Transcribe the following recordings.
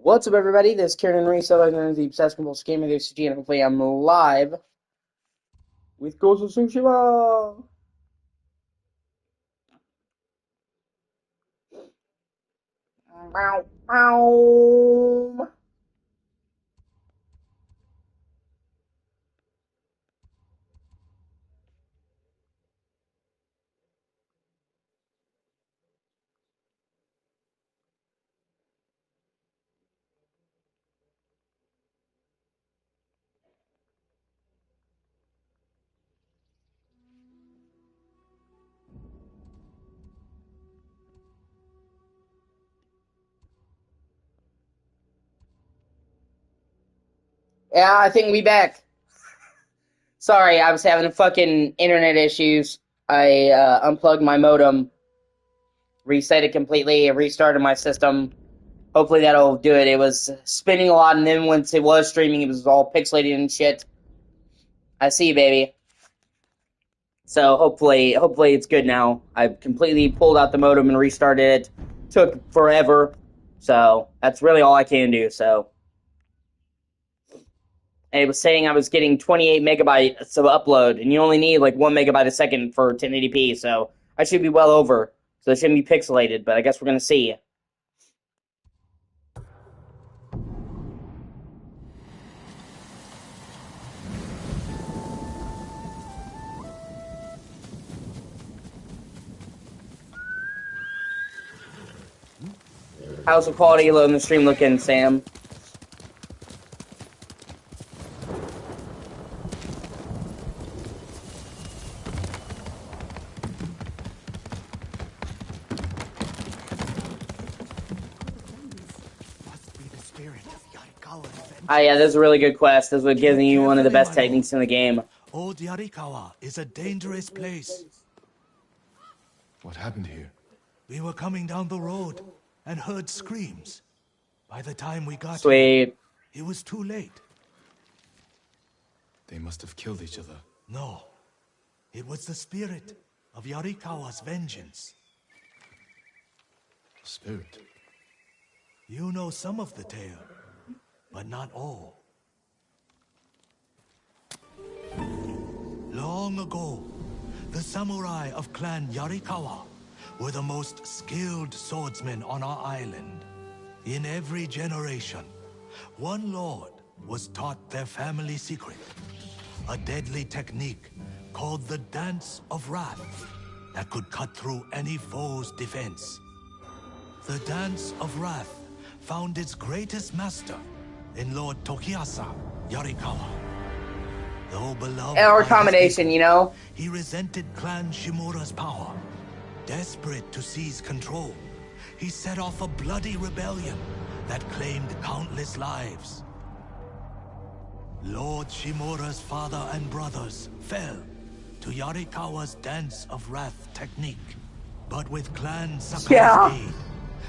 What's up, everybody? This is Kieran Reese, otherwise the Obsessed Compulsive Gamer, the O.C.G, and hopefully I'm live with Ghost of Tsushima! Bow, bow. Yeah, I think we back. Sorry, I was having fucking internet issues. I unplugged my modem, reset it completely, restarted my system. Hopefully that'll do it. It was spinning a lot, and then once it was streaming, it was all pixelated and shit. I see you, baby. So hopefully it's good now. I've completely pulled out the modem and restarted it. Took forever. So that's really all I can do. So, and it was saying I was getting 28 megabytes of upload, and you only need like 1 megabyte a second for 1080p. So I should be well over. So it shouldn't be pixelated, but I guess we're gonna see. How's the quality of the stream looking, Sam? Yeah, this is a really good quest. This is giving you one of the best techniques in the game. Old Yarikawa is a dangerous place. What happened here? We were coming down the road and heard screams. By the time we got Sweet. here, it was too late. They must have killed each other. No, it was the spirit of Yarikawa's vengeance. Spirit? You know some of the tale, but not all. Long ago, the samurai of Clan Yarikawa were the most skilled swordsmen on our island. In every generation, one lord was taught their family secret, a deadly technique called the Dance of Wrath that could cut through any foe's defense. The Dance of Wrath found its greatest master in Lord Tokiyasa Yarikawa. Though beloved Our by combination, his people, you know? he resented Clan Shimura's power. Desperate to seize control, he set off a bloody rebellion that claimed countless lives. Lord Shimura's father and brothers fell to Yarikawa's Dance of Wrath technique. But with Clan Sakai's aid,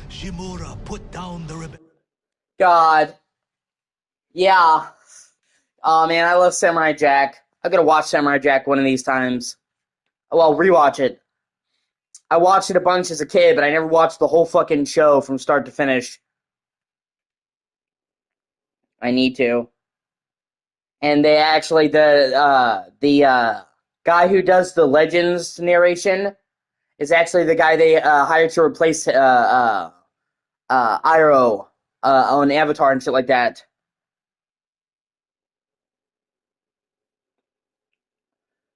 Shimura put down the rebellion. God. Yeah. Oh man, I love Samurai Jack. I'm gonna watch Samurai Jack one of these times. Well, rewatch it. I watched it a bunch as a kid, but I never watched the whole fucking show from start to finish. I need to. And they actually, the guy who does the Legends narration is actually the guy they hired to replace Iroh on Avatar and shit like that.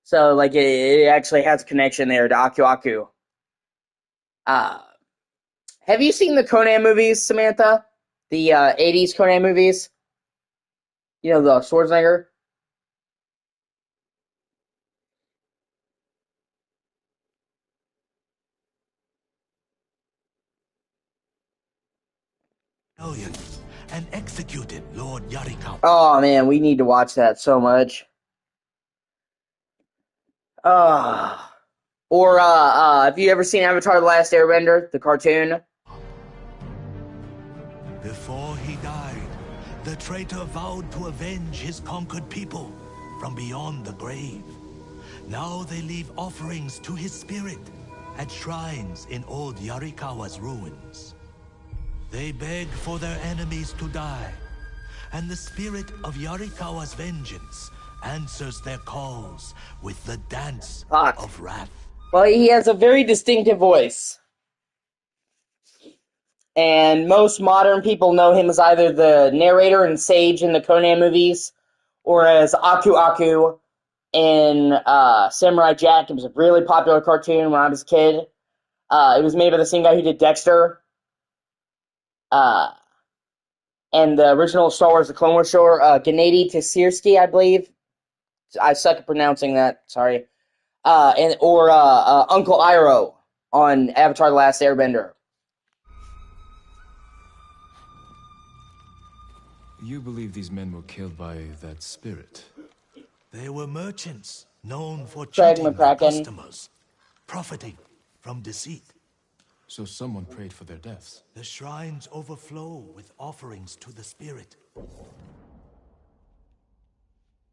So, like, it actually has connection there to Aku Aku. Have you seen the Conan movies, Samantha? The 80s Conan movies? You know, the Schwarzenegger? And executed Lord Yarikawa. Oh, man, we need to watch that so much. Or, have you ever seen Avatar: The Last Airbender, the cartoon? Before he died, the traitor vowed to avenge his conquered people from beyond the grave. Now they leave offerings to his spirit at shrines in old Yarikawa's ruins. They beg for their enemies to die, and the spirit of Yarikawa's vengeance answers their calls with the dance Fuck. of wrath. Well, he has a very distinctive voice. And most modern people know him as either the narrator and sage in the Conan movies, or as Aku Aku in Samurai Jack. It was a really popular cartoon when I was a kid. It was made by the same guy who did Dexter. And the original Star Wars The Clone Wars show, Gennady Tisirsky, I believe. I suck at pronouncing that, sorry. Or Uncle Iroh on Avatar The Last Airbender. You believe these men were killed by that spirit? They were merchants known for Craig cheating their McCracken. customers, profiting from deceit. So someone prayed for their deaths. The shrines overflow with offerings to the spirit.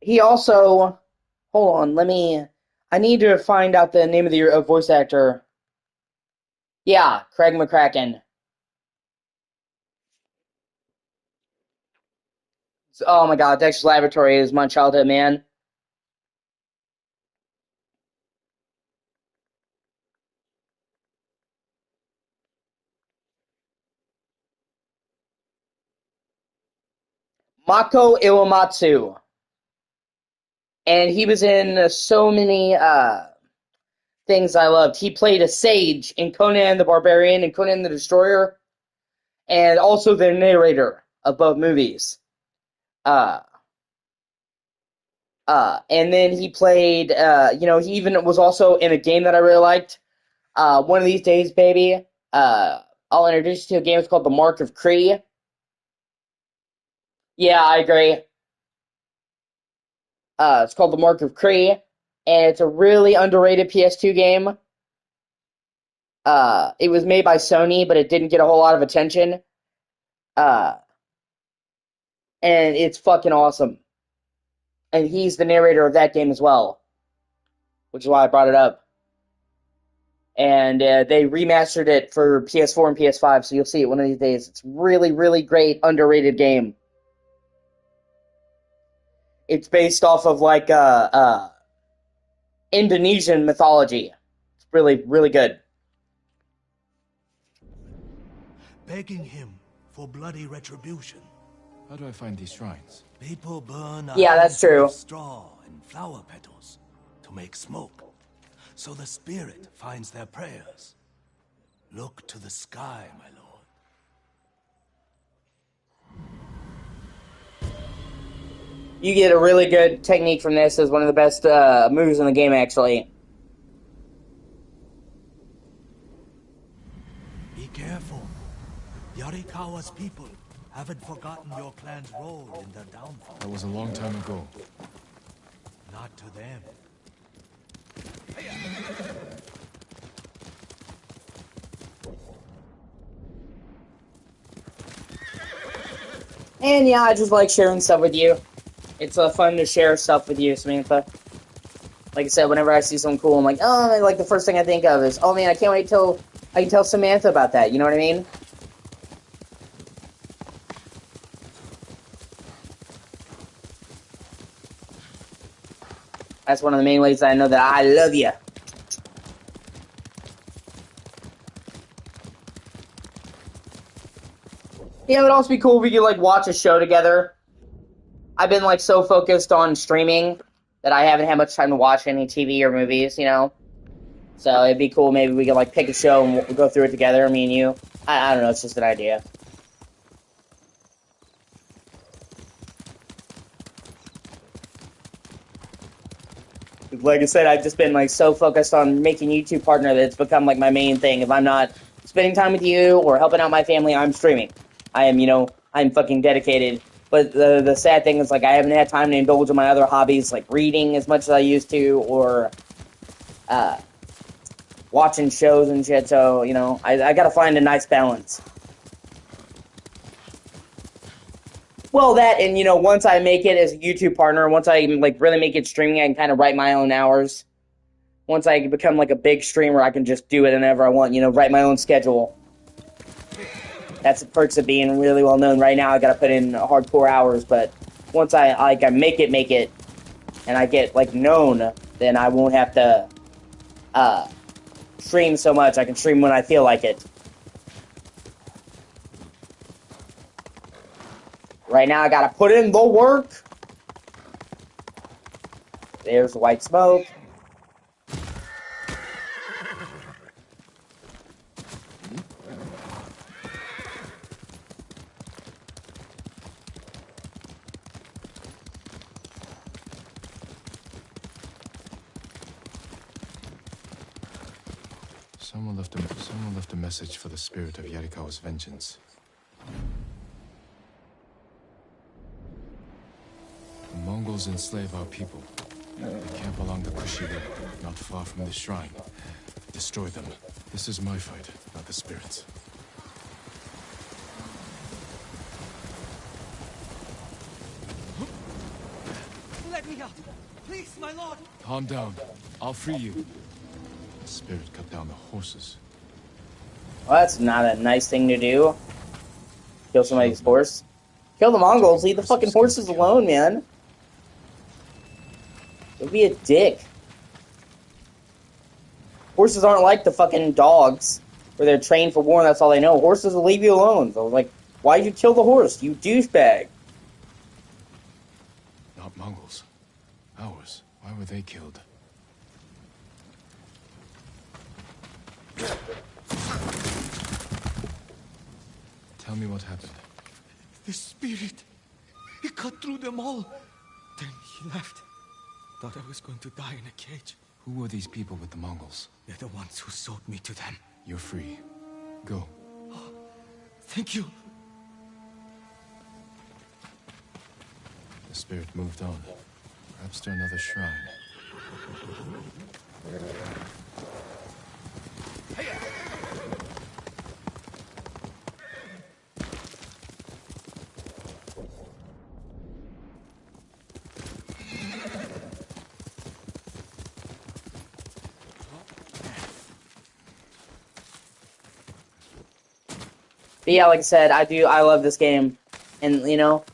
He also... Hold on, I need to find out the name of the voice actor. Yeah, Craig McCracken. Oh my god, Dexter's Laboratory is my childhood, man. Mako Iwamatsu. And he was in so many things I loved. He played a sage in Conan the Barbarian and Conan the Destroyer, and also the narrator of both movies. And then he played, he even was also in a game that I really liked. One of these days, baby, I'll introduce you to a game. It's called The Mark of Kree. Yeah, I agree. It's called The Mark of Kree, and it's a really underrated PS2 game. It was made by Sony, but it didn't get a whole lot of attention. And it's fucking awesome. And he's the narrator of that game as well, which is why I brought it up. And they remastered it for PS4 and PS5, so you'll see it one of these days. It's really, really great, underrated game. It's based off of, like, Indonesian mythology. It's really, really good. Begging him for bloody retribution. How do I find these shrines? People burn a Yeah, that's handful true. of straw and flower petals to make smoke, so the spirit finds their prayers. Look to the sky, my lord. You get a really good technique from this. It's one of the best moves in the game, actually. Be careful. Yarikawa's people haven't forgotten your clan's role in their downfall. That was a long time ago. Not to them. And yeah, I just like sharing stuff with you. It's fun to share stuff with you, Samantha. Like I said, whenever I see something cool, I'm like, oh, like the first thing I think of is, oh man, I can't wait till I can tell Samantha about that. You know what I mean? That's one of the main ways that I know that I love you. Yeah, it would also be cool if we could, like, watch a show together. I've been, like, so focused on streaming that I haven't had much time to watch any TV or movies, you know? So it'd be cool, maybe we could, like, pick a show and we'll go through it together, me and you. I don't know, it's just an idea. Like I said, I've just been, like, so focused on making YouTube partner that it's become, like, my main thing. If I'm not spending time with you or helping out my family, I'm streaming. I am, I'm fucking dedicated. But the sad thing is, like, I haven't had time to indulge in my other hobbies, like reading as much as I used to, or watching shows and shit. So, I gotta find a nice balance. Well, that, and, once I make it as a YouTube partner, once I, like, really make it streaming, I can kind of write my own hours. Once I become, like, a big streamer, I can just do it whenever I want, write my own schedule. That's the perks of being really well known. Right now, I gotta put in hardcore hours, but once I make it, and I get like known, then I won't have to stream so much. I can stream when I feel like it. Right now, I gotta put in the work. There's the white smoke. Someone left a message for the spirit of Yarikawa's vengeance. The Mongols enslave our people. They camp along the Kushi River, not far from the shrine. Destroy them. This is my fight, not the spirits. Let me out! Please, my lord! Calm down. I'll free you. The spirit cut down the horses. Well, that's not a nice thing to do. Kill somebody's horse. Kill the Mongols. Leave the fucking horses alone, man. Don't be a dick. Horses aren't like the fucking dogs, where they're trained for war and that's all they know. Horses will leave you alone. So I was like, why'd you kill the horse, you douchebag? Not Mongols. Ours. Why were they killed? Tell me what happened. The spirit! He cut through them all! Then he left. Thought I was going to die in a cage. Who were these people with the Mongols? They're the ones who sold me to them. You're free. Go. Oh, thank you. The spirit moved on. Perhaps to another shrine. But yeah, like I said, I love this game. And, you know,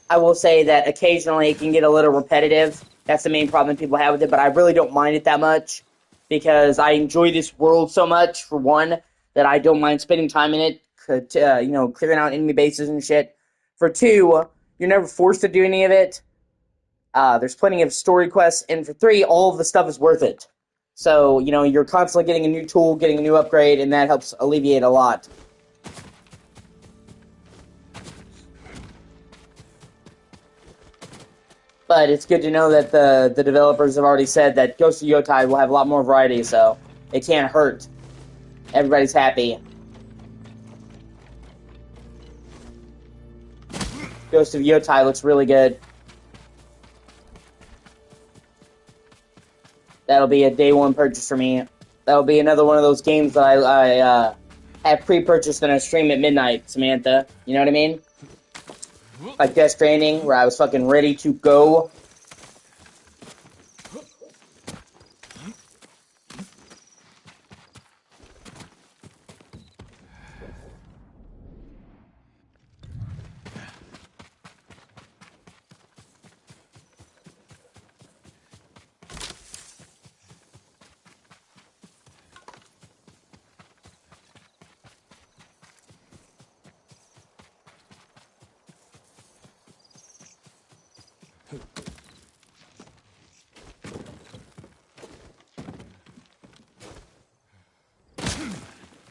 I will say that occasionally it can get a little repetitive. That's the main problem people have with it, but I really don't mind it that much. Because I enjoy this world so much, for one, that I don't mind spending time in it, you know, clearing out enemy bases and shit. For two, you're never forced to do any of it. There's plenty of story quests. And for three, all of the stuff is worth it. So, you know, you're constantly getting a new tool, getting a new upgrade, and that helps alleviate a lot. But it's good to know that the developers have already said that Ghost of Yotai will have a lot more variety, so it can't hurt. Everybody's happy. Ghost of Yotai looks really good. That'll be a day one purchase for me. That'll be another one of those games that I have pre-purchased and I stream at midnight, Samantha. You know what I mean? Like Death Stranding, where I was fucking ready to go.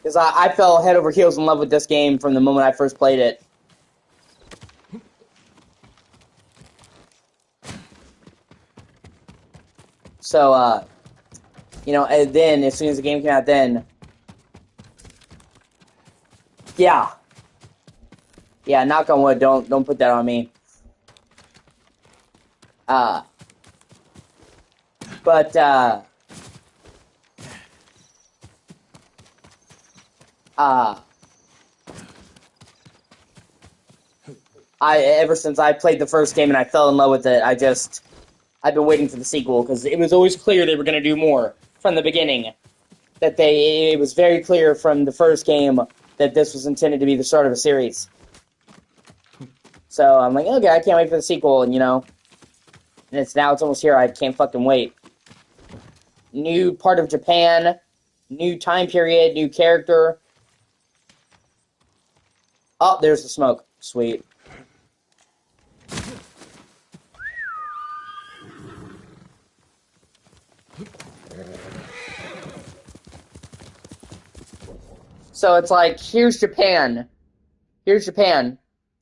Because I fell head over heels in love with this game from the moment I first played it. So, you know, and then, as soon as the game came out then... Yeah. Yeah, knock on wood, don't put that on me. Ever since I played the first game and I fell in love with it, I've been waiting for the sequel, because it was always clear they were going to do more from the beginning. It was very clear from the first game that this was intended to be the start of a series. So I'm like, okay, I can't wait for the sequel, and and it's almost here. I can't fucking wait. New part of Japan, new time period, new character. Oh, there's the smoke. Sweet. So it's like, here's Japan. Here's Japan.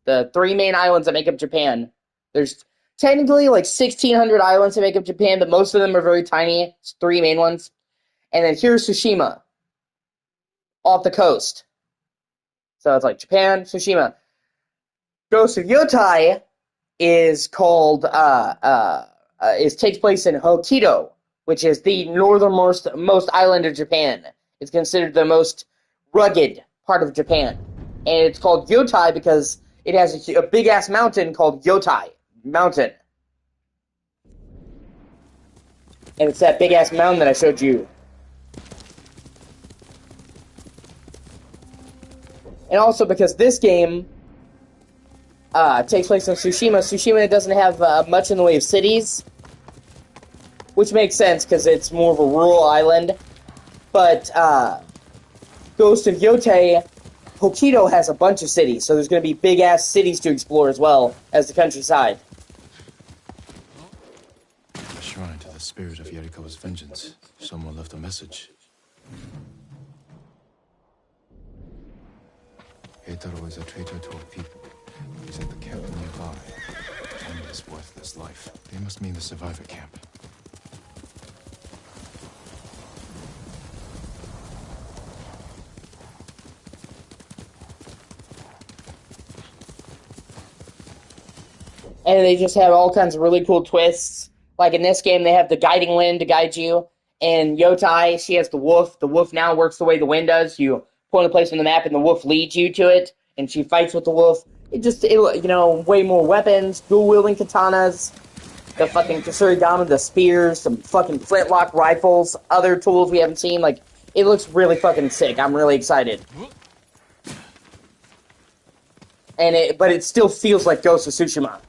The 3 main islands that make up Japan. There's technically like 1,600 islands that make up Japan, but most of them are very tiny. It's 3 main ones. And then here's Tsushima. Off the coast. So it's like Japan, Tsushima. Ghost of Yotai is called, takes place in Hokkaido, which is the northernmost most island of Japan. It's considered the most rugged part of Japan. And it's called Yotai because it has a big-ass mountain called Yotai Mountain. And it's that big-ass mountain that I showed you. And also because this game takes place in Tsushima. Tsushima doesn't have much in the way of cities, which makes sense because it's more of a rural island. But Ghost of Yotai, Hokkaido has a bunch of cities, so there's going to be big-ass cities to explore as well as the countryside. A shrine to the spirit of Yarikawa's vengeance. Someone left a message. Heitaro is a traitor to our people. He's at the camp nearby. And his worthless life. They must mean the survivor camp. And they just have all kinds of really cool twists. Like in this game, they have the guiding wind to guide you. And Yotai, she has the wolf. The wolf now works the way the wind does. You point a place on the map, and the wolf leads you to it. And she fights with the wolf. Way more weapons, dual-wielding katanas, the fucking Kasurigama, the spears, some fucking flintlock rifles, other tools we haven't seen. Like, it looks really fucking sick. I'm really excited. But it still feels like Ghost of Tsushima.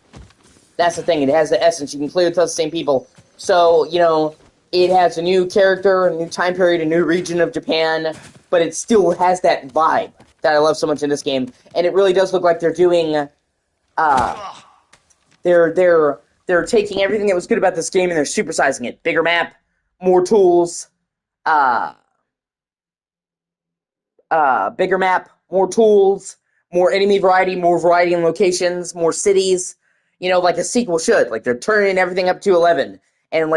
That's the thing. It has the essence. You can clearly tell it's the same people. So, it has a new character, a new time period, a new region of Japan, but it still has that vibe that I love so much in this game. And it really does look like they're doing, they're taking everything that was good about this game and they're supersizing it. Bigger map, more tools, bigger map, more tools, more enemy variety, more variety in locations, more cities. Like a sequel should. Like, they're turning everything up to 11. And,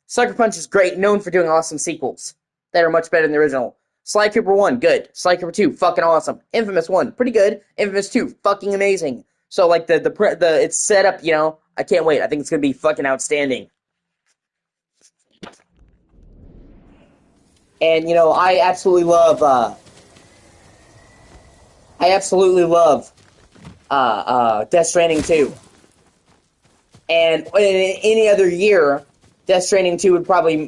Sucker Punch is great, known for doing awesome sequels that are much better than the original. Sly Cooper 1, good. Sly Cooper 2, fucking awesome. Infamous 1, pretty good. Infamous 2, fucking amazing. So, like, it's set up, I can't wait. I think it's gonna be fucking outstanding. And, I absolutely love, Death Stranding 2. And in any other year, Death Stranding 2 would probably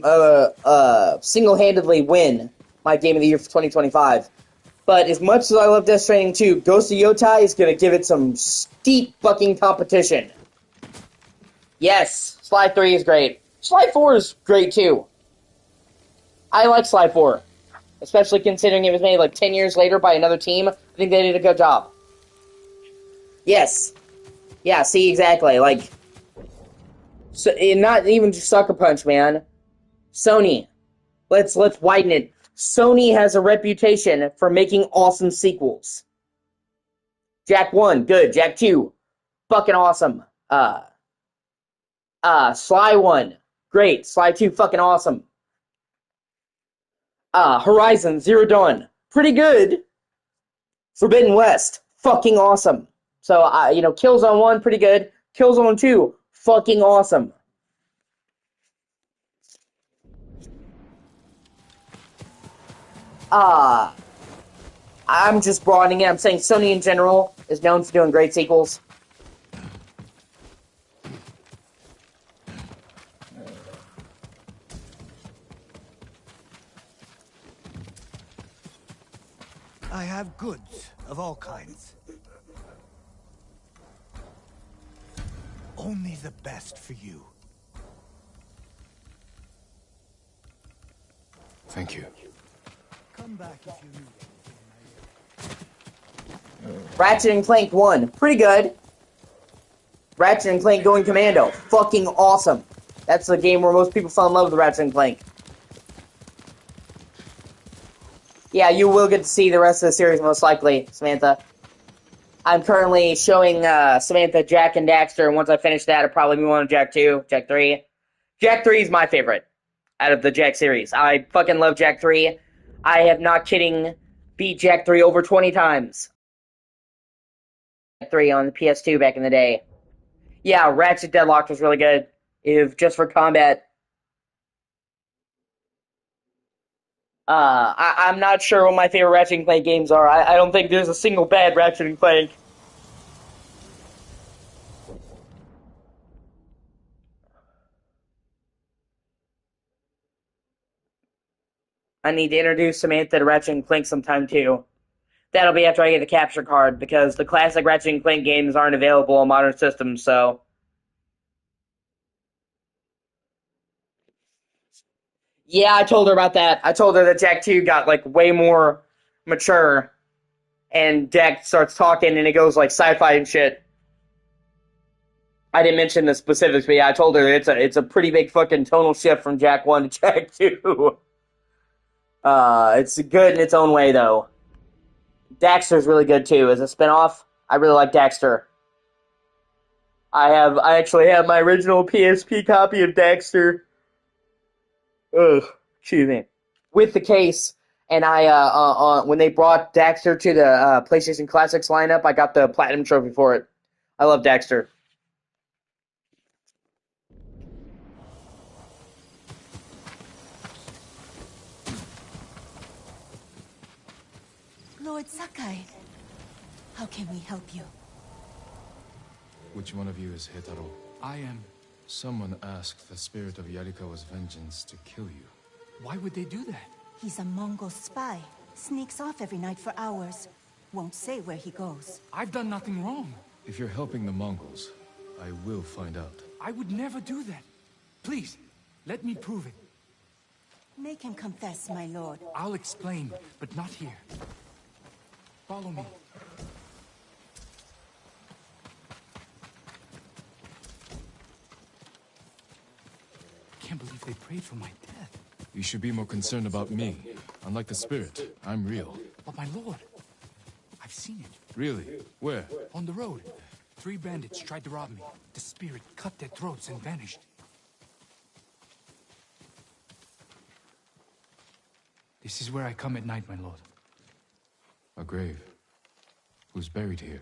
single-handedly win my Game of the Year for 2025. But as much as I love Death Stranding 2, Ghost of Yotai is going to give it some steep fucking competition. Yes, Sly 3 is great. Sly 4 is great, too. I like Sly 4. Especially considering it was made, 10 years later by another team. I think they did a good job. Yes. Yeah, see, exactly. So, not even just Sucker Punch, man. Sony. Let's widen it. Sony has a reputation for making awesome sequels. Jak 1, good. Jak 2, fucking awesome. Sly 1, great. Sly 2, fucking awesome. Horizon Zero Dawn, pretty good. Forbidden West, fucking awesome. So, Killzone 1, pretty good. Killzone 2, fucking awesome. I'm just broadening it. I'm saying Sony in general is known for doing great sequels. I have goods of all kinds. Only the best for you. Thank you. Come back if you need it. Ratchet and Clank 1, pretty good. Ratchet and Clank Going Commando, fucking awesome. That's the game where most people fell in love with Ratchet and Clank. Yeah, you will get to see the rest of the series most likely, Samantha. I'm currently showing Samantha Jak and Daxter, and once I finish that, I'll probably move on to Jak 2, Jak 3. Jak 3 is my favorite out of the Jak series. I fucking love Jak 3. I have, not kidding, beat Jak 3 over 20 times. Jak 3 on the PS2 back in the day. Yeah, Ratchet Deadlocked was really good, if just for combat. I'm not sure what my favorite Ratchet and Clank games are. I don't think there's a single bad Ratchet and Clank. I need to introduce Samantha to Ratchet and Clank sometime too. That'll be after I get the capture card, because the classic Ratchet and Clank games aren't available on modern systems, so... Yeah, I told her about that. I told her that Jak 2 got, like, way more mature, and Jak starts talking, and it goes, like, sci-fi and shit. I didn't mention the specifics, but yeah, I told her it's a pretty big fucking tonal shift from Jak 1 to Jak 2. It's good in its own way, though. Daxter's really good, too. As a spinoff, I really like Daxter. I actually have my original PSP copy of Daxter. Ugh, excuse me. With the case, and when they brought Daxter to the PlayStation Classics lineup, I got the Platinum Trophy for it. I love Daxter. Lord Sakai, how can we help you? Which one of you is Hitaro? I am. Someone asked the spirit of Yarikawa's vengeance to kill you. Why would they do that? He's a Mongol spy. Sneaks off every night for hours. Won't say where he goes. I've done nothing wrong. If you're helping the Mongols, I will find out. I would never do that. Please, let me prove it. Make him confess, my lord. I'll explain, but not here. Follow me. Can't believe they prayed for my death. You should be more concerned about me. Unlike the spirit, I'm real. But my lord, I've seen it. Really? Where? On the road. 3 bandits tried to rob me. The spirit cut their throats and vanished. This is where I come at night, my lord. A grave. Who's buried here?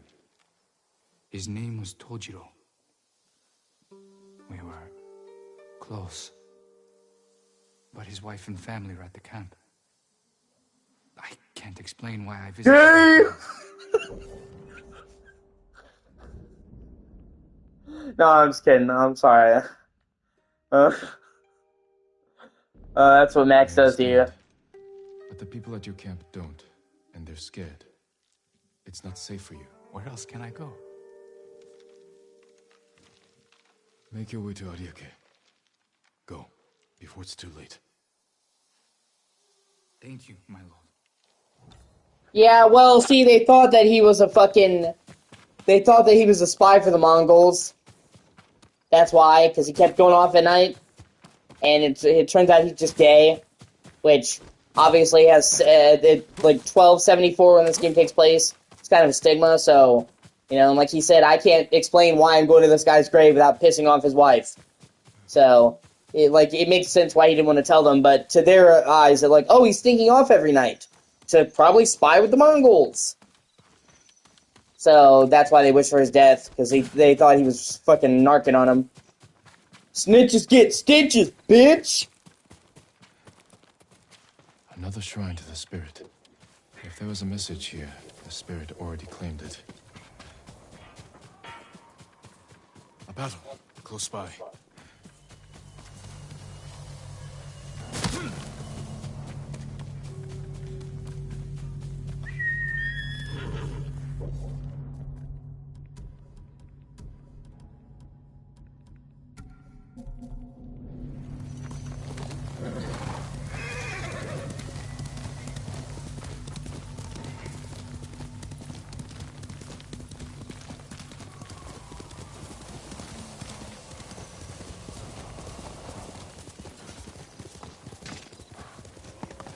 His name was Tojiro. We were close. But his wife and family were at the camp. I can't explain why I visited. No, I'm just kidding. I'm sorry. That's what Max does to you. But the people at your camp don't, and they're scared. It's not safe for you. Where else can I go? Make your way to Ariake. Go, before it's too late. Thank you, my lord. Yeah, well, see, they thought that he was a fucking... They thought that he was a spy for the Mongols. That's why, because he kept going off at night. And it turns out he's just gay. Which, obviously, has, like, 1274 when this game takes place. It's kind of a stigma, so... You know, and like he said, I can't explain why I'm going to this guy's grave without pissing off his wife. So, it makes sense why he didn't want to tell them, but to their eyes, they're like, oh, he's stinking off every night. To probably spy with the Mongols. So, that's why they wish for his death, because they thought he was fucking narking on him. Snitches get stitches, bitch! Another shrine to the spirit. If there was a message here, the spirit already claimed it. A battle, close by.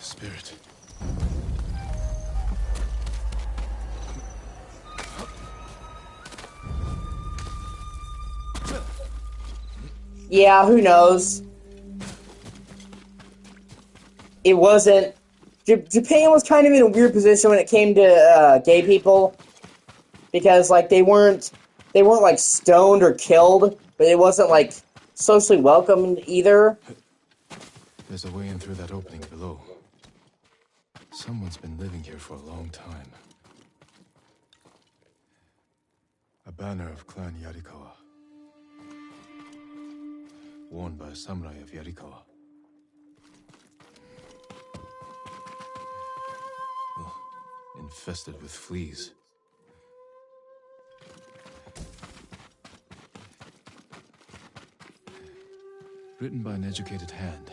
spirit. Yeah, who knows? It wasn't... Japan was kind of in a weird position when it came to gay people. Because, like, they weren't, like, stoned or killed, but it wasn't, like, socially welcomed either. There's a way in through that opening below. Someone's been living here for a long time. A banner of Clan Yarikawa. Worn by a samurai of Yarikawa. Ugh, infested with fleas. Written by an educated hand.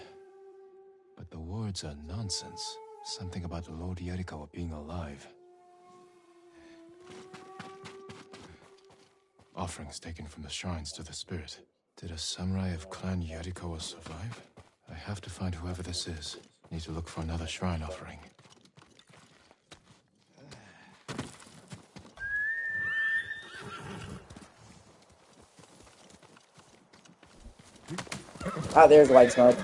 But the words are nonsense. Something about Lord Yarikawa being alive. Offerings taken from the shrines to the spirit. Did a samurai of Clan Yarikawa survive? I have to find whoever this is. Need to look for another shrine offering. Ah, there's white smoke.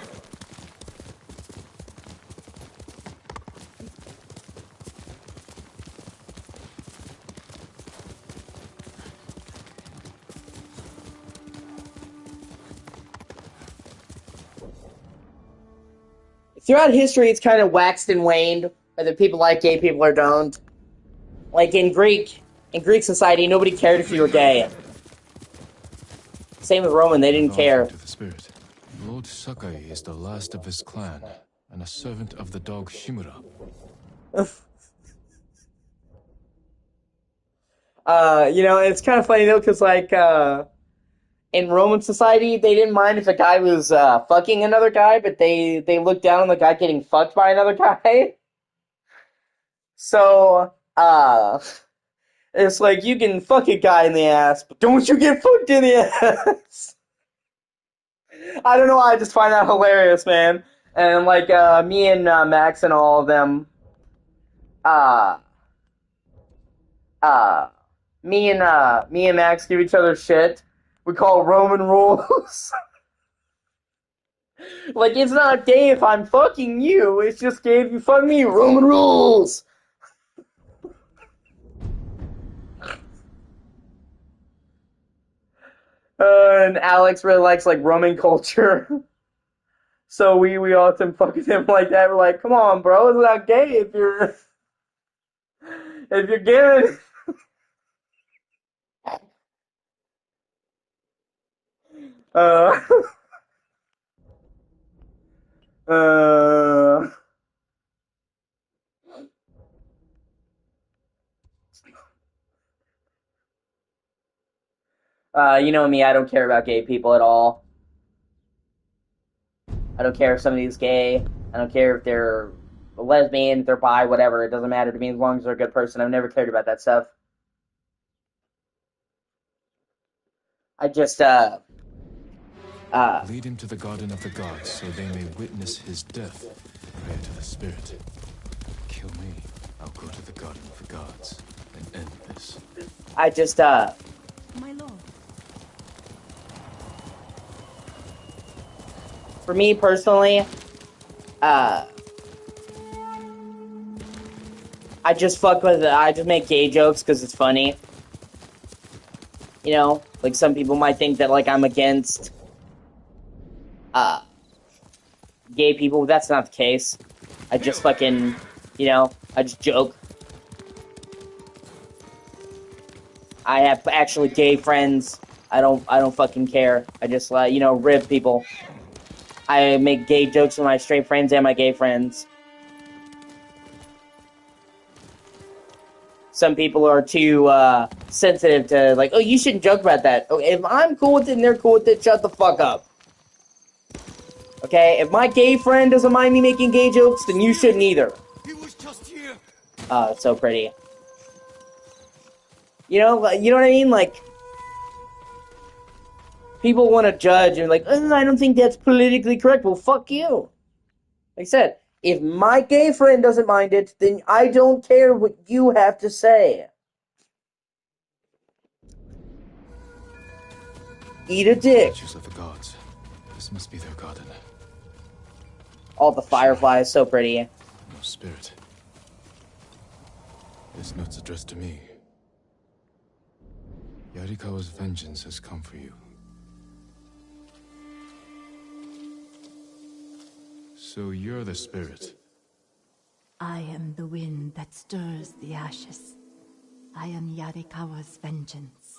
Throughout history, it's kind of waxed and waned, whether people like gay people or don't. Like in Greek society, nobody cared if you were gay. Same with Roman, they didn't care. To the spirit. Lord Sakai is the last of his clan, and a servant of the dog Shimura. You know, it's kind of funny though, because like, in Roman society, they didn't mind if a guy was fucking another guy, but they looked down on the guy getting fucked by another guy. So, it's like, you can fuck a guy in the ass, but don't you get fucked in the ass. I don't know why, I just find that hilarious, man. And like, me and Max and all of them, uh, me and Max give each other shit. We call it Roman rules. Like, it's not gay if I'm fucking you, it's just gay if you fuck me. Roman rules! And Alex really likes, like, Roman culture. So we often fuck with him like that. We're like, come on, bro, it's not gay if you're... if you're gay. Uh... uh... You know me, I don't care about gay people at all. I don't care if somebody's gay. I don't care if they're a lesbian, if they're bi, whatever. It doesn't matter to me as long as they're a good person. I've never cared about that stuff. I just, Lead him to the garden of the gods, so they may witness his death. Pray to the spirit. Kill me. I'll go to the garden of the gods and end this. I just, My lord. for me personally, I just make gay jokes because it's funny. You know, like some people might think that like I'm against gay people. That's not the case. I just fucking, you know, I just joke. I have actually gay friends. I don't fucking care. I just you know, rib people. I make gay jokes with my straight friends and my gay friends. Some people are too sensitive to like, oh, you shouldn't joke about that. Okay, if I'm cool with it and they're cool with it, shut the fuck up. Okay, if my gay friend doesn't mind me making gay jokes, then you shouldn't either. He was just here. It's so pretty. You know what I mean? Like, people want to judge and like, I don't think that's politically correct. Well, fuck you. Like I said, If my gay friend doesn't mind it, then I don't care what you have to say. Eat a dick. Statues of the gods. This must be their garden. All the fireflies, so pretty. No spirit. This note's addressed to me. Yarikawa's vengeance has come for you. So you're the spirit. I am the wind that stirs the ashes. I am Yarikawa's vengeance.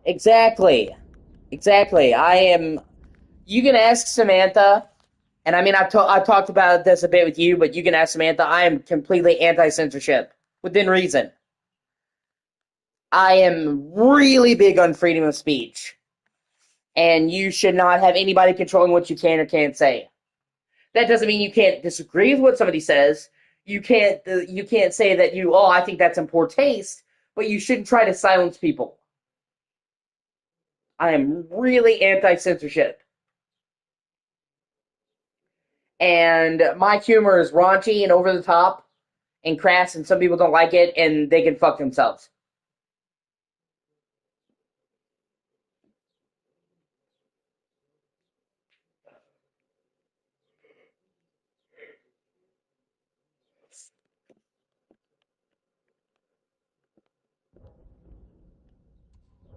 Exactly. Exactly. I am... You can ask Samantha, and I mean, I've talked about this a bit with you, but you can ask Samantha, I am completely anti-censorship, within reason. I am really big on freedom of speech. And you should not have anybody controlling what you can or can't say. That doesn't mean you can't disagree with what somebody says. You can't say that I think that's in poor taste, but you shouldn't try to silence people. I am really anti-censorship. And my humor is raunchy and over the top and crass, and some people don't like it, and they can fuck themselves.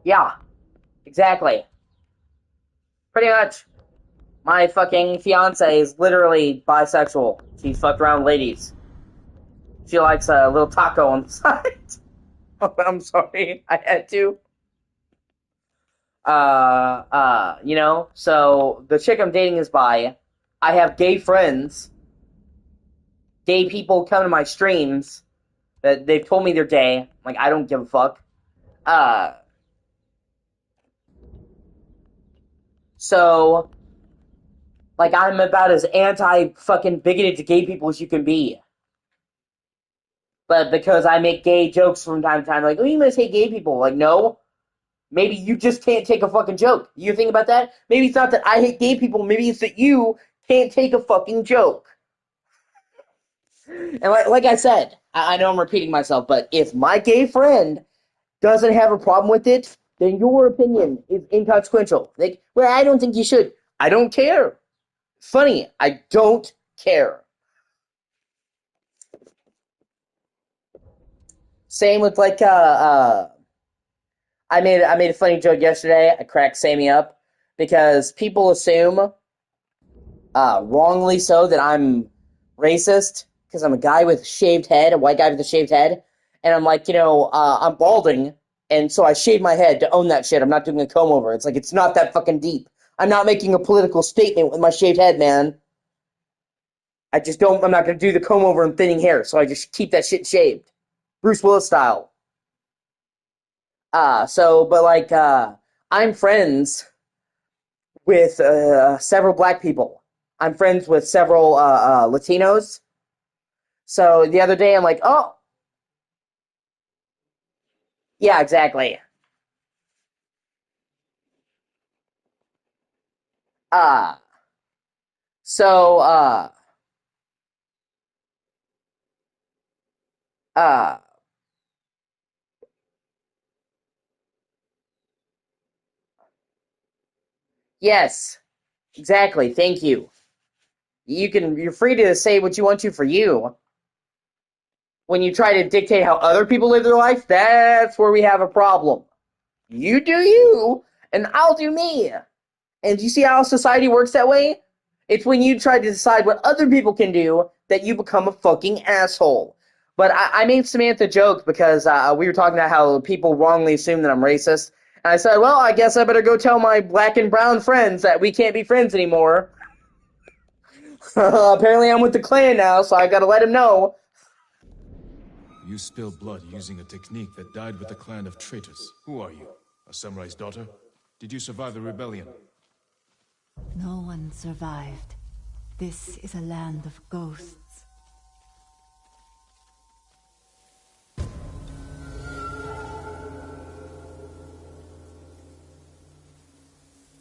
Yeah, exactly. Pretty much. My fucking fiance is literally bisexual. She's fucked around ladies. She likes a little taco on the side. I'm sorry, I had to. So the chick I'm dating is bi. I have gay friends. Gay people come to my streams that they've told me they're gay. Like, I don't give a fuck. Uh, so, like, I'm about as anti-fucking bigoted to gay people as you can be. But because I make gay jokes from time to time, like, oh, you must hate gay people. Like, no. Maybe you just can't take a fucking joke. You think about that? Maybe it's not that I hate gay people. Maybe it's that you can't take a fucking joke. And like I said, I know I'm repeating myself, but if my gay friend doesn't have a problem with it, then your opinion is inconsequential. Like, well, I don't think you should. I don't care. Funny, I don't care. Same with I made a funny joke yesterday. I cracked Sammy up because people assume, wrongly so, that I'm racist because I'm a guy with a shaved head, a white guy with a shaved head, and I'm like, I'm balding, and so I shave my head to own that shit. I'm not doing a comb over. It's like, it's not that fucking deep. I'm not making a political statement with my shaved head, man. I'm not gonna do the comb over and thinning hair, so I just keep that shit shaved. Bruce Willis style. I'm friends with several black people. I'm friends with several Latinos. So the other day, I'm like, oh, yeah, exactly. Uh, so, uh, yes, exactly. Thank you. You're free to say what you want to for you. When you try to dictate how other people live their life, that's where we have a problem. You do you, and I'll do me. And do you see how society works that way? It's when you try to decide what other people can do that you become a fucking asshole. But I made Samantha joke because we were talking about how people wrongly assume that I'm racist. And I said, well, I guess I better go tell my black and brown friends that we can't be friends anymore. Apparently I'm with the Klan now, so I gotta let him know. You spilled blood using a technique that died with a clan of traitors. Who are you? A samurai's daughter? Did you survive the rebellion? No one survived. This is a land of ghosts.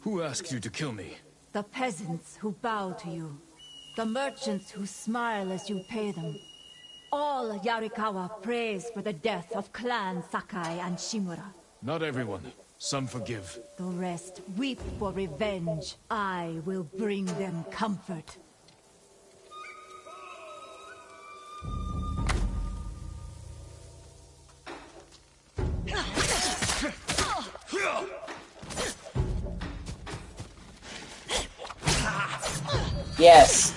Who asked you to kill me? The peasants who bow to you. The merchants who smile as you pay them. All Yarikawa prays for the death of Clan Sakai and Shimura. Not everyone. Some forgive. The rest weep for revenge. I will bring them comfort. Yes.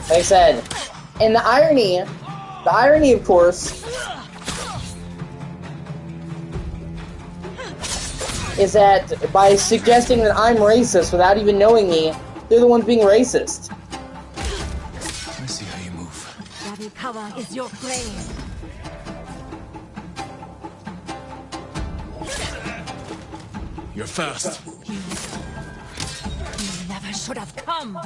Like I said, and the irony, of course, is that by suggesting that I'm racist without even knowing me, they're the ones being racist. I see how you move. Yarikawa is your grave. You're fast. You never should have come.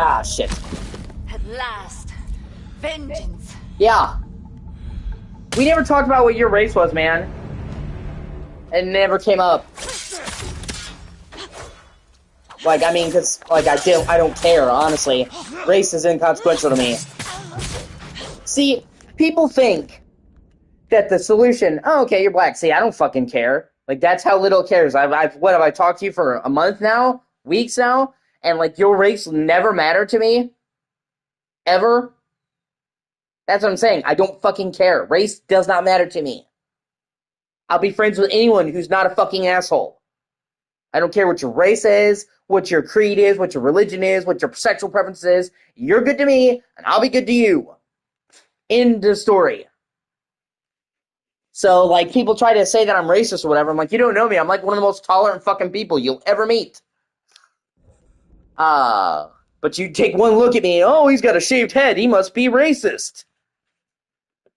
Ah, shit. At last, vengeance. Yeah. We never talked about what your race was, man. It never came up. Like, I mean, because, like, I don't care, honestly. Race is inconsequential to me. See, people think that the solution, oh, okay, you're black. See, I don't fucking care. Like, that's how little it cares. What, have I talked to you for a month now? Weeks now? And, like, your race never mattered to me? Ever? That's what I'm saying. I don't fucking care. Race does not matter to me. I'll be friends with anyone who's not a fucking asshole. I don't care what your race is, what your creed is, what your religion is, what your sexual preference is. You're good to me, and I'll be good to you. End of story. So, like, people try to say that I'm racist or whatever. I'm like, you don't know me. I'm like one of the most tolerant fucking people you'll ever meet. But you take one look at me, oh, he's got a shaved head. He must be racist.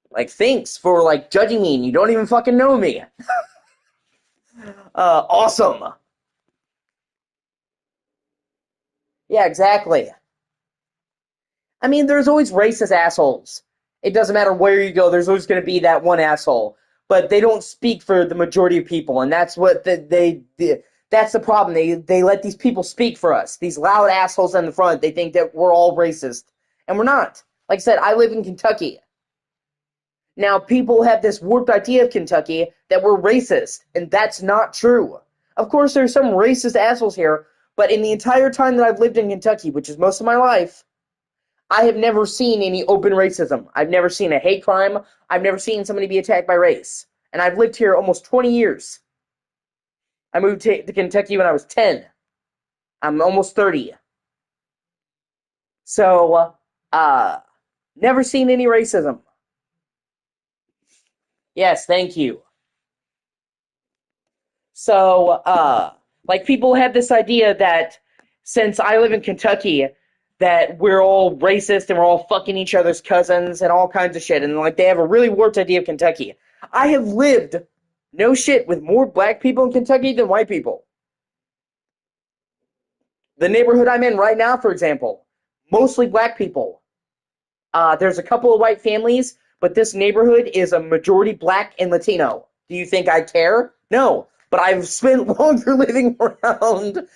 Like, thanks for, like, judging me and you don't even fucking know me. Awesome. Yeah, exactly. I mean, there's always racist assholes. It doesn't matter where you go, there's always going to be that one asshole. But they don't speak for the majority of people, and that's what that's the problem. They let these people speak for us. These loud assholes in the front, they think that we're all racist. And we're not. Like I said, I live in Kentucky. Now, people have this warped idea of Kentucky that we're racist, and that's not true. Of course, there's some racist assholes here, but in the entire time that I've lived in Kentucky, which is most of my life, I have never seen any open racism. I've never seen a hate crime. I've never seen somebody be attacked by race. And I've lived here almost 20 years. I moved to Kentucky when I was 10. I'm almost 30. So, never seen any racism. Yes, thank you. So, like, people have this idea that since I live in Kentucky, that we're all racist and we're all fucking each other's cousins and all kinds of shit. And, like, they have a really warped idea of Kentucky. I have lived, no shit, with more black people in Kentucky than white people. The neighborhood I'm in right now, for example, mostly black people. There's a couple of white families, but this neighborhood is a majority black and Latino. Do you think I care? No. But I've spent longer living around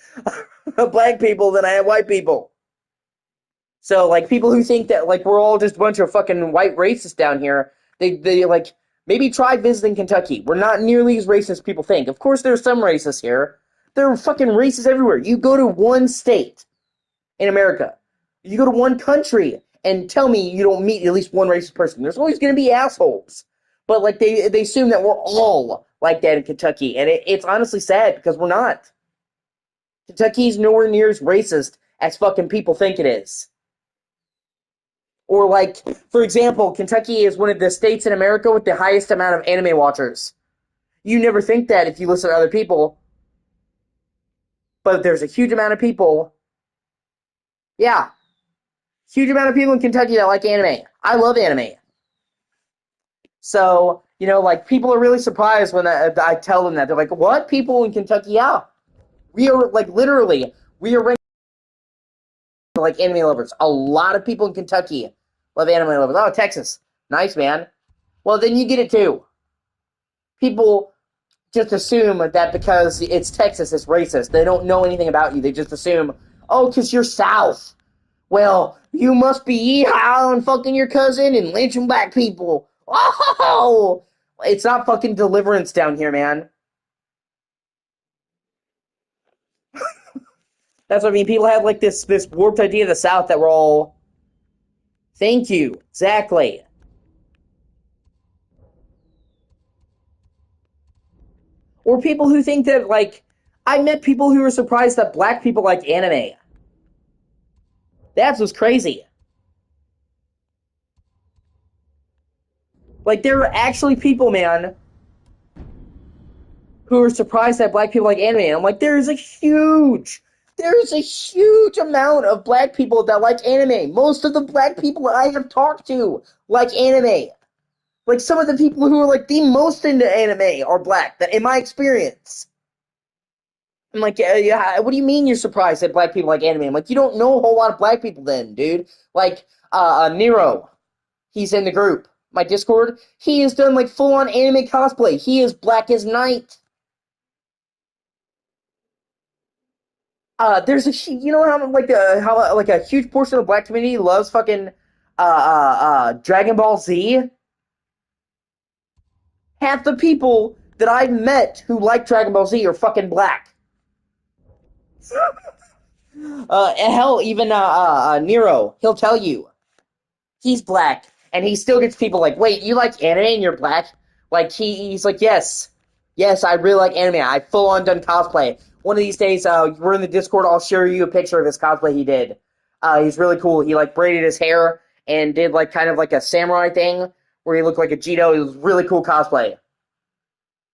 black people than I have white people. So, like, people who think that, like, we're all just a bunch of fucking white racists down here, they like, maybe try visiting Kentucky. We're not nearly as racist as people think. Of course, there's some racists here. There are fucking racists everywhere. You go to one state in America. You go to one country and tell me you don't meet at least one racist person. There's always going to be assholes. But, like, they assume that we're all like that in Kentucky. And it's honestly sad because we're not. Kentucky's nowhere near as racist as fucking people think it is. Or, like, for example, Kentucky is one of the states in America with the highest amount of anime watchers. You never think that if you listen to other people. But there's a huge amount of people Yeah. Huge amount of people in Kentucky that like anime. I love anime. So, like, people are really surprised when I tell them that. They're like, what? People in Kentucky? Yeah. We are, like, literally, we are ranked like anime lovers. A lot of people in Kentucky love anime lovers. Oh, Texas. Nice, man. Well, then you get it too. People just assume that because it's Texas, it's racist. They don't know anything about you. They just assume, oh, because you're South. Well, you must be yeehaw and fucking your cousin and lynching black people. Oh, it's not fucking Deliverance down here, man. That's what I mean. People have like this warped idea of the South that we're all. Thank you. Exactly. Or people who think that like I met people who were surprised that black people like anime. That's what's crazy. Like there are actually people, man, who are surprised that black people like anime. And I'm like, there's a huge amount of black people that like anime. Most of the black people I have talked to like anime. Like some of the people who are like the most into anime are black. That in my experience. I'm like, yeah, what do you mean you're surprised that black people like anime? I'm like, you don't know a whole lot of black people then, dude. Like, Nero, he's in the group. My Discord, he has done like full on anime cosplay. He is black as night. There's how like a huge portion of the black community loves fucking Dragon Ball Z. Half the people that I've met who like Dragon Ball Z are fucking black. Hell, even Nero, he'll tell you he's black, and he still gets people like, wait, you like anime and you're black? Like he's like, yes, I really like anime. I full on done cosplay. One of these days, we're in the Discord. I'll share you a picture of his cosplay he did. He's really cool. He like braided his hair and did like kind of like a samurai thing where he looked like a Jito. It was really cool cosplay.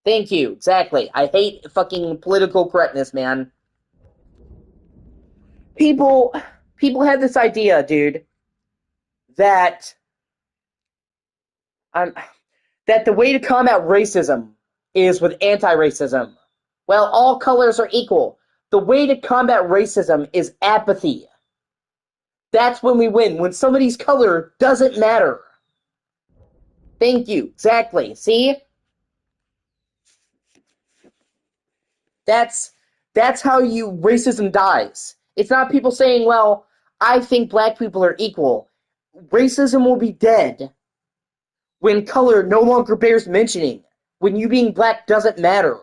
Thank you. Exactly. I hate fucking political correctness, man. People, people have this idea, dude, that um, that the way to combat racism is with anti-racism. Well, all colors are equal. The way to combat racism is apathy. That's when we win. When somebody's color doesn't matter. Thank you. Exactly. See? That's that's how you racism dies. It's not people saying, "Well, I think black people are equal." Racism will be dead when color no longer bears mentioning. When you being black doesn't matter.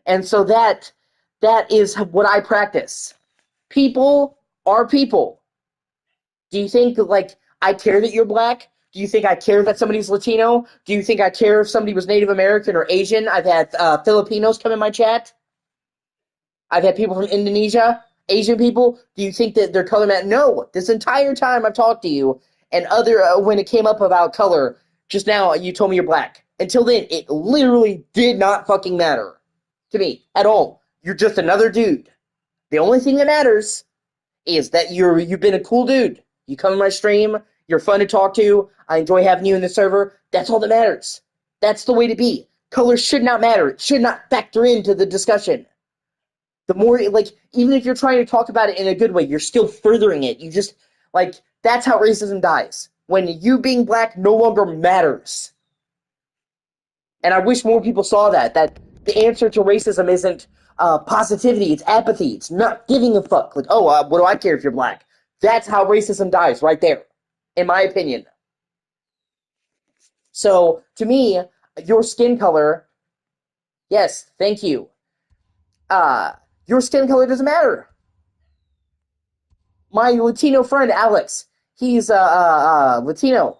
And so that is what I practice. People are people. Do you think like I care that you're black? Do you think I care that somebody's Latino? Do you think I care if somebody was Native American or Asian? I've had Filipinos come in my chat. I've had people from Indonesia, Asian people. Do you think that their color matters? No. This entire time I've talked to you, and when it came up about color, just now you told me you're black. Until then, it literally did not fucking matter to me at all. You're just another dude. The only thing that matters is that you've been a cool dude. You come to my stream, you're fun to talk to, I enjoy having you in the server. That's all that matters. That's the way to be. Color should not matter. It should not factor into the discussion. The more, like, even if you're trying to talk about it in a good way, you're still furthering it. You just, like, that's how racism dies. When you being black no longer matters. And I wish more people saw that the answer to racism isn't positivity, it's apathy. It's not giving a fuck. Like, oh, what do I care if you're black? That's how racism dies, right there, in my opinion. So, to me, your skin color, yes, thank you. Your skin color doesn't matter. My Latino friend, Alex, he's Latino.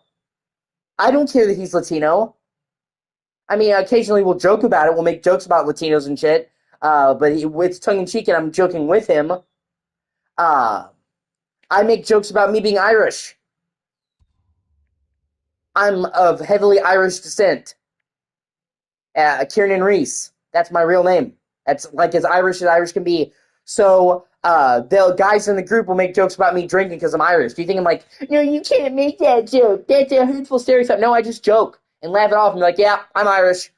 I don't care that he's Latino. I mean, occasionally we'll joke about it. We'll make jokes about Latinos and shit. But it's tongue in cheek, and I'm joking with him. I make jokes about me being Irish. I'm of heavily Irish descent. Kieran Reese. That's my real name. That's like as Irish can be. So the guys in the group will make jokes about me drinking because I'm Irish. Do you think I'm like, no, you can't make that joke. That's a hurtful stereotype. No, I just joke and laugh it off and be like, yeah, I'm Irish.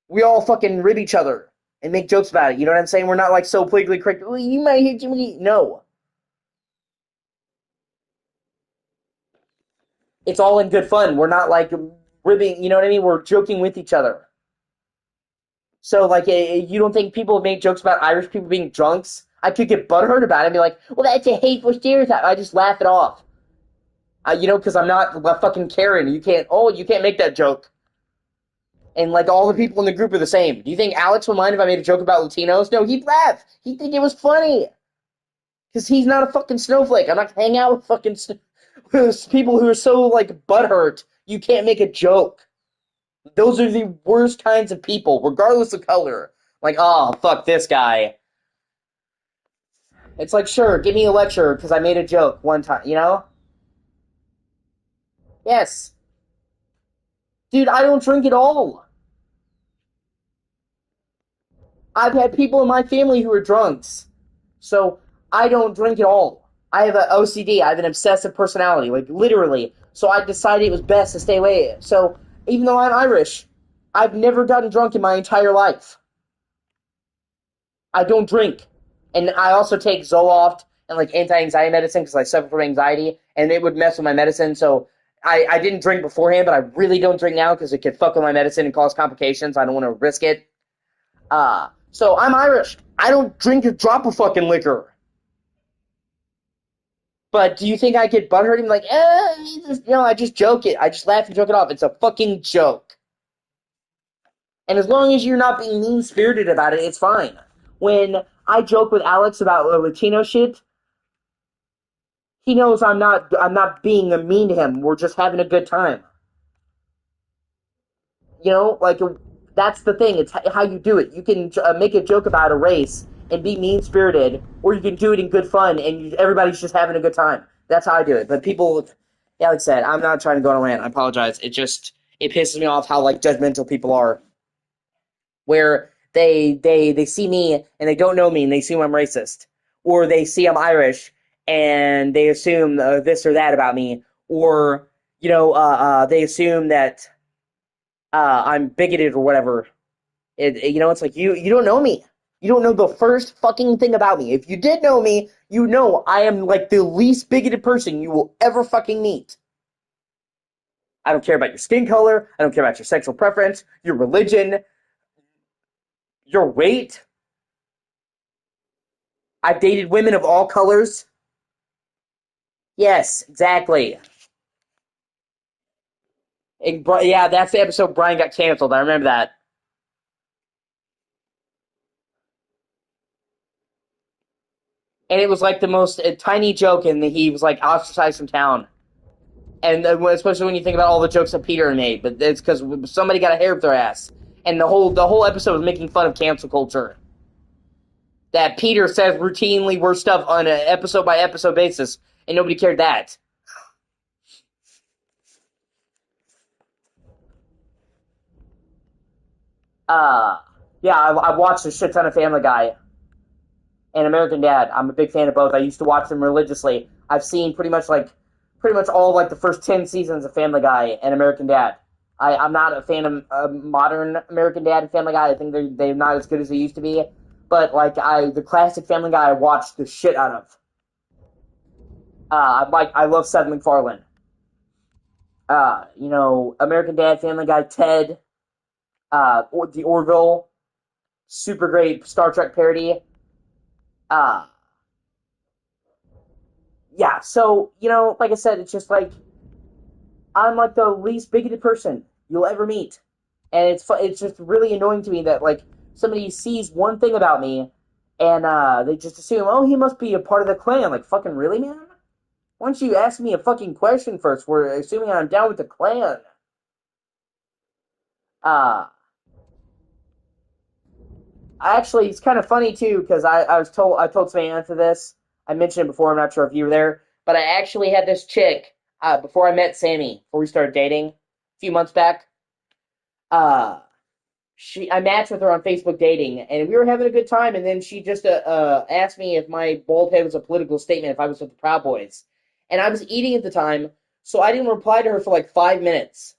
We all fucking rib each other and make jokes about it. You know what I'm saying? We're not like so politically correct. Well, you might hate Jimmy. No. It's all in good fun. We're not like ribbing, you know what I mean? We're joking with each other. So, like, you don't think people make jokes about Irish people being drunks? I could get butthurt about it and be like, well, that's a hateful stereotype. I just laugh it off. Because I'm not a fucking Karen. You can't make that joke. And, like, all the people in the group are the same. Do you think Alex would mind if I made a joke about Latinos? No, he'd laugh. He'd think it was funny. Because he's not a fucking snowflake. I'm not hanging out with fucking people who are so, like, butthurt. You can't make a joke. Those are the worst kinds of people, regardless of color. Like, oh, fuck this guy. It's like, sure, give me a lecture because I made a joke one time, you know? Yes. Dude, I don't drink at all. I've had people in my family who are drunks. So, I don't drink at all. I have an O.C.G. I have an obsessive personality, like, literally. So I decided it was best to stay away. So, even though I'm Irish, I've never gotten drunk in my entire life. I don't drink. And I also take Zoloft and like anti-anxiety medicine because I suffer from anxiety, and it would mess with my medicine. So I didn't drink beforehand, but I really don't drink now because it could fuck with my medicine and cause complications. I don't want to risk it. So I'm Irish. I don't drink a drop of fucking liquor. But do you think I get butthurt and be like, I just joke it. I just laugh and joke it off. It's a fucking joke. And as long as you're not being mean-spirited about it, it's fine. When I joke with Alex about Latino shit, he knows I'm not being mean to him. We're just having a good time. Like that's the thing. It's how you do it. You can make a joke about a race and be mean-spirited, or you can do it in good fun and everybody's just having a good time. That's how I do it. But people, like I said, I'm not trying to go on a rant. I apologize. It pisses me off how like judgmental people are. Where they see me and they don't know me and they assume I'm racist, or they see I'm Irish and they assume this or that about me, or they assume that I'm bigoted or whatever. It's like you don't know me. You don't know the first fucking thing about me. If you did know me, you know I am like the least bigoted person you will ever fucking meet. I don't care about your skin color. I don't care about your sexual preference, your religion, your weight. I've dated women of all colors. Yes, exactly. Yeah, that's the episode Brian got canceled. I remember that. And it was like the most tiny joke, and he was like ostracized from town. And especially when you think about all the jokes that Peter made, but it's because somebody got a hair up their ass, and the whole episode was making fun of cancel culture. That Peter says routinely worse stuff on an episode by episode basis, and nobody cared that. Yeah, I've watched a shit ton of Family Guy and American Dad. I'm a big fan of both. I used to watch them religiously. I've seen pretty much all like the first 10 seasons of Family Guy and American Dad. I'm not a fan of modern American Dad and Family Guy. I think they're not as good as they used to be. But like the classic Family Guy, I watched the shit out of. I love Seth MacFarlane. American Dad, Family Guy, Ted, or the Orville, super great Star Trek parody. Yeah, so, like I said, it's just like, I'm like the least bigoted person you'll ever meet. And it's just really annoying to me that, like, somebody sees one thing about me, and they just assume, oh, he must be a part of the Klan. Like, fucking really, man? Why don't you ask me a fucking question first? We're assuming I'm down with the Klan. Actually, it's kind of funny, too, because I told Samantha this. I mentioned it before, I'm not sure if you were there, but I actually had this chick, before I met Sammy, before we started dating, a few months back, I matched with her on Facebook dating, and we were having a good time. And then she just asked me if my bald head was a political statement if I was with the Proud Boys, and I was eating at the time, so I didn't reply to her for like 5 minutes.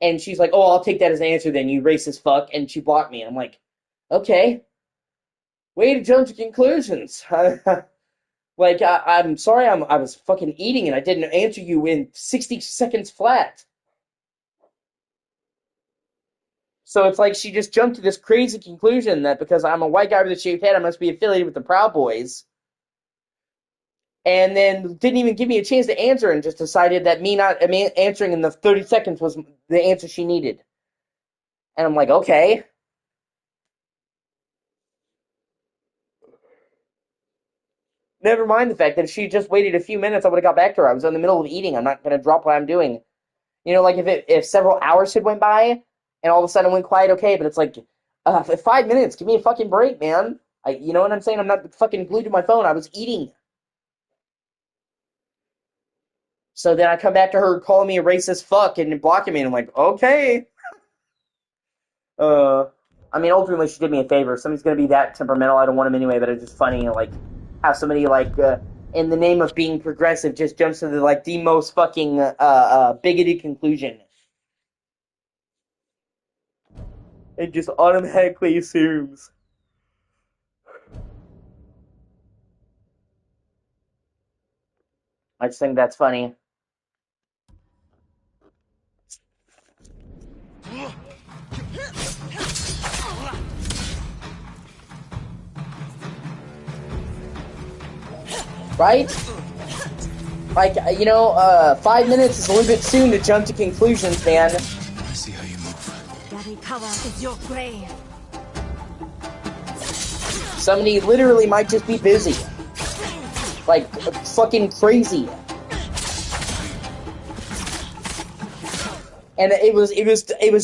And she's like, "Oh, I'll take that as an answer then, you racist fuck," and she blocked me. And I'm like, "Okay, way to jump to conclusions." Like, I'm sorry, I was fucking eating and I didn't answer you in 60 seconds flat. So it's like she just jumped to this crazy conclusion that because I'm a white guy with a shaved head, I must be affiliated with the Proud Boys. And then didn't even give me a chance to answer and just decided that me not answering in the 30 seconds was the answer she needed. And I'm like, okay. Never mind the fact that if she just waited a few minutes, I would have got back to her. I was in the middle of eating. I'm not going to drop what I'm doing. You know, like if several hours had went by and all of a sudden it went quiet, okay, but it's like, 5 minutes, give me a fucking break, man. You know what I'm saying? I'm not fucking glued to my phone. I was eating. So then I come back to her calling me a racist fuck and blocking me, and I'm like, okay. I mean, ultimately she did me a favor. If somebody's gonna be that temperamental, I don't want him anyway, but it's just funny, like, how somebody, like, in the name of being progressive, just jumps to the most fucking, bigoted conclusion. It just automatically assumes. I just think that's funny. Right? Like, 5 minutes is a little bit soon to jump to conclusions, man. I see how you move. Yarikawa is your grave. Somebody literally might just be busy. Like, fucking crazy. And it was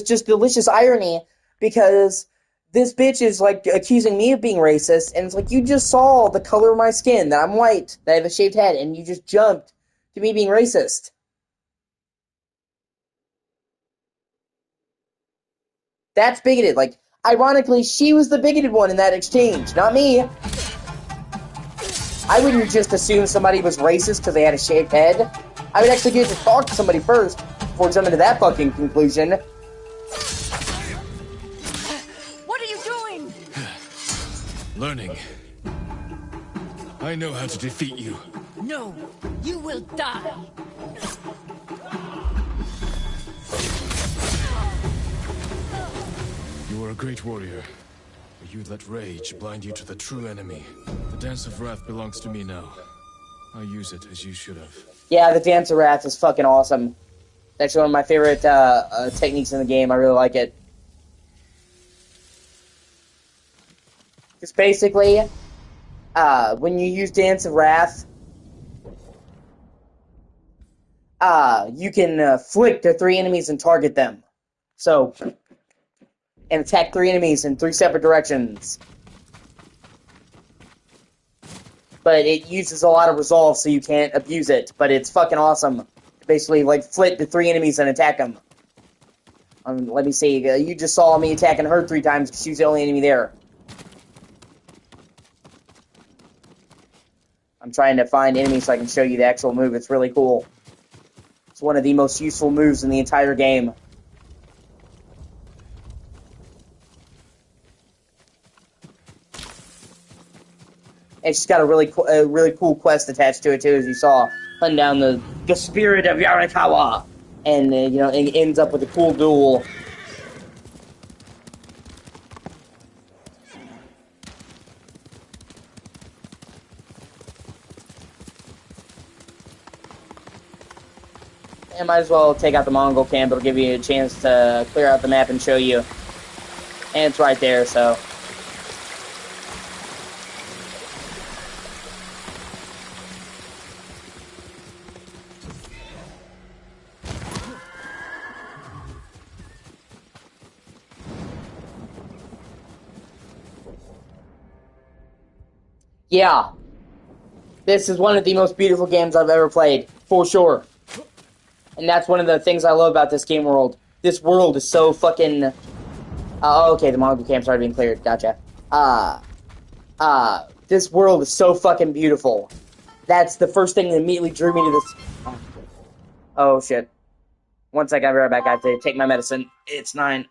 just delicious irony because this bitch is like accusing me of being racist, and it's like, you just saw the color of my skin, that I'm white, that I have a shaved head, and you just jumped to me being racist. That's bigoted. Like, ironically, she was the bigoted one in that exchange, not me. I wouldn't just assume somebody was racist because they had a shaved head. I would actually get to talk to somebody first before jumping to that fucking conclusion. What are you doing? Learning. I know how to defeat you. No, you will die. You are a great warrior, but you'd let rage blind you to the true enemy. The Dance of Wrath belongs to me now. I use it as you should have. Yeah, the Dance of Wrath is fucking awesome. That's one of my favorite techniques in the game. I really like it. It's basically, when you use Dance of Wrath, you can flick to 3 enemies and target them. So, and attack 3 enemies in 3 separate directions. But it uses a lot of resolve, so you can't abuse it. But it's fucking awesome. Basically, like, flit to 3 enemies and attack them. Let me see. You just saw me attacking her 3 times because she was the only enemy there. I'm trying to find enemies so I can show you the actual move. It's really cool. It's one of the most useful moves in the entire game. And she's got a really cool quest attached to it too, as you saw. Hunt down the spirit of Yarikawa, and it ends up with a cool duel. I might as well take out the Mongol camp. It'll give you a chance to clear out the map and show you. And it's right there, so. Yeah. This is one of the most beautiful games I've ever played, for sure. And that's one of the things I love about this game world. This world is so fucking Oh, okay, the Mongol camp's already been cleared. Gotcha. Uh, this world is so fucking beautiful. That's the first thing that immediately drew me to this. Oh, shit. One second, I'll be right back. I have to take my medicine. It's 9.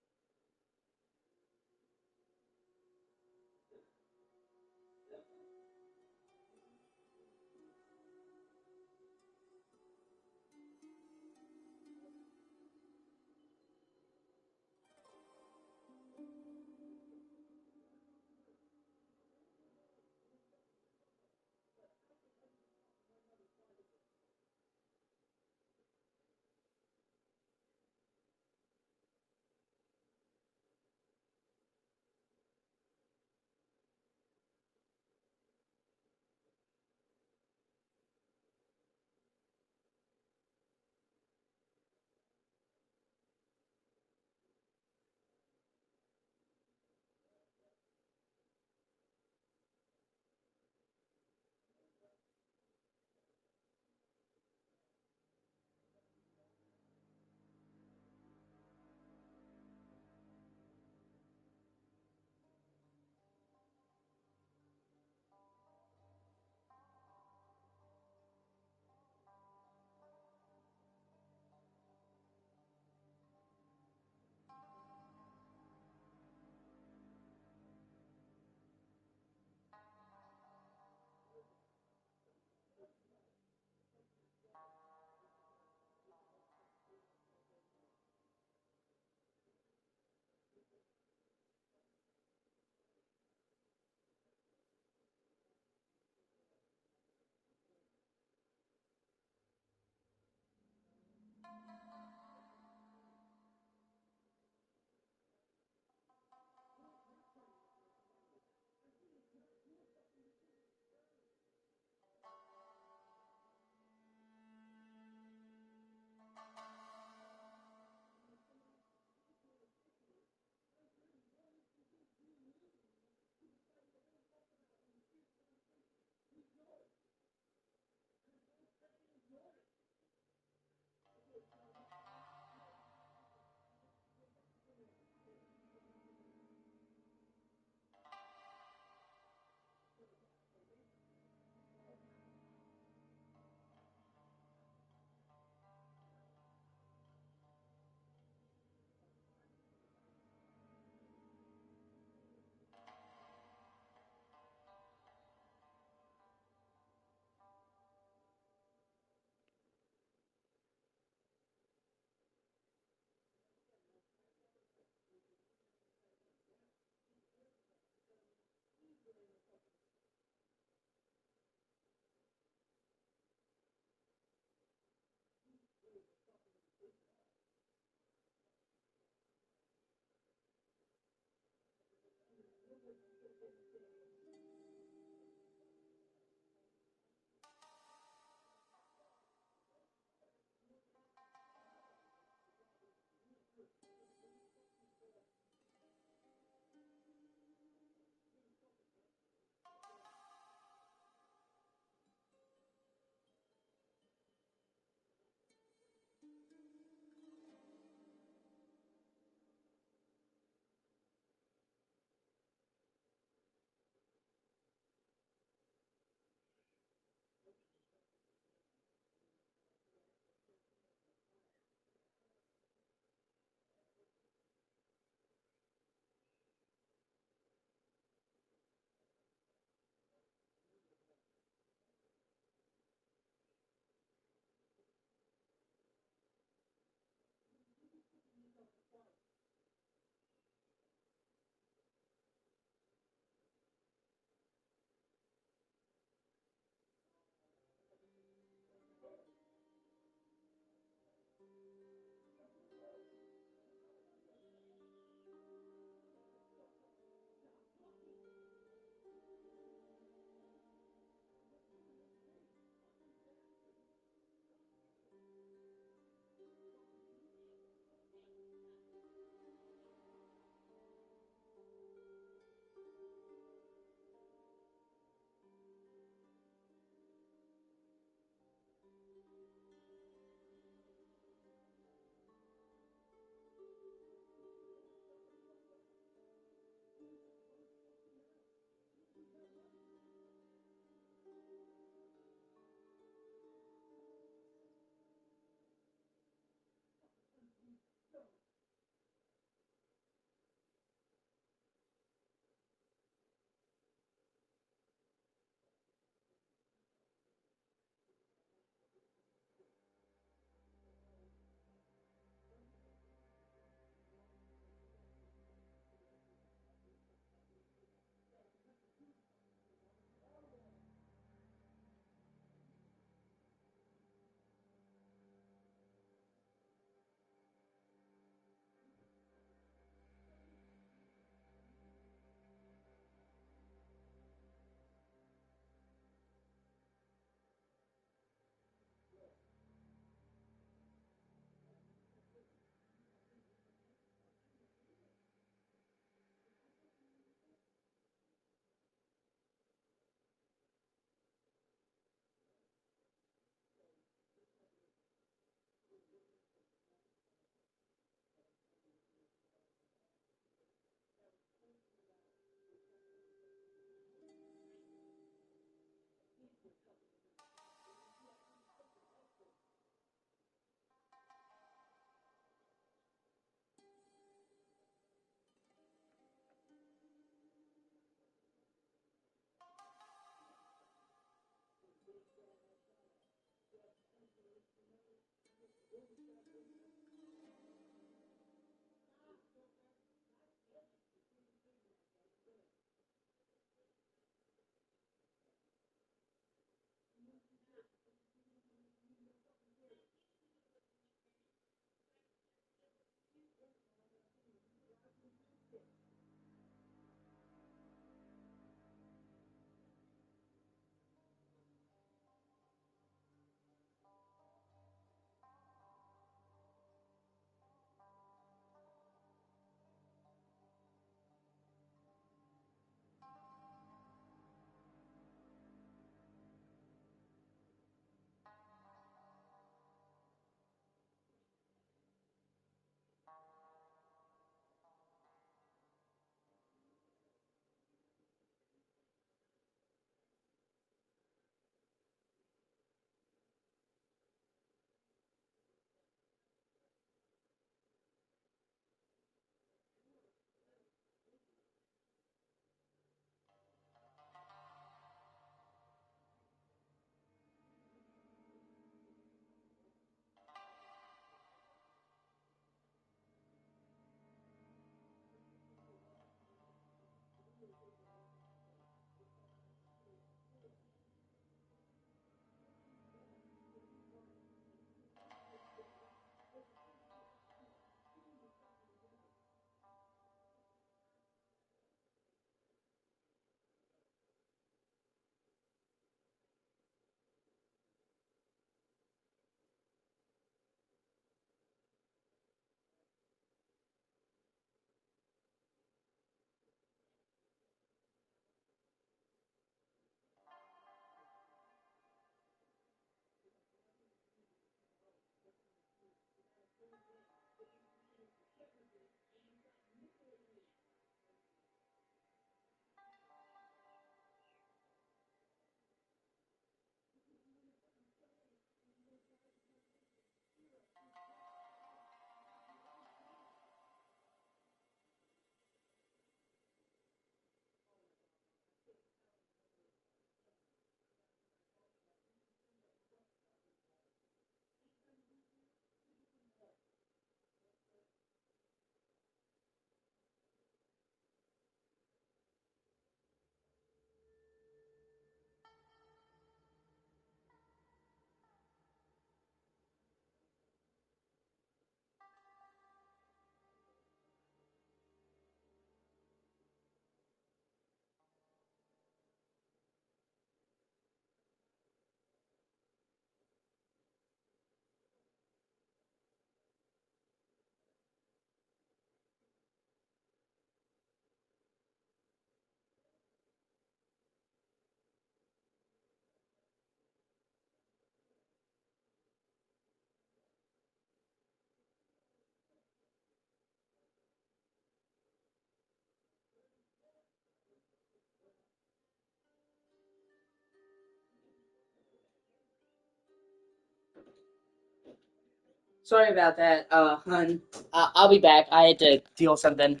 Sorry about that, hun. I'll be back. I had to deal with something.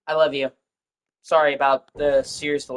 I love you. Sorry about the serious delay.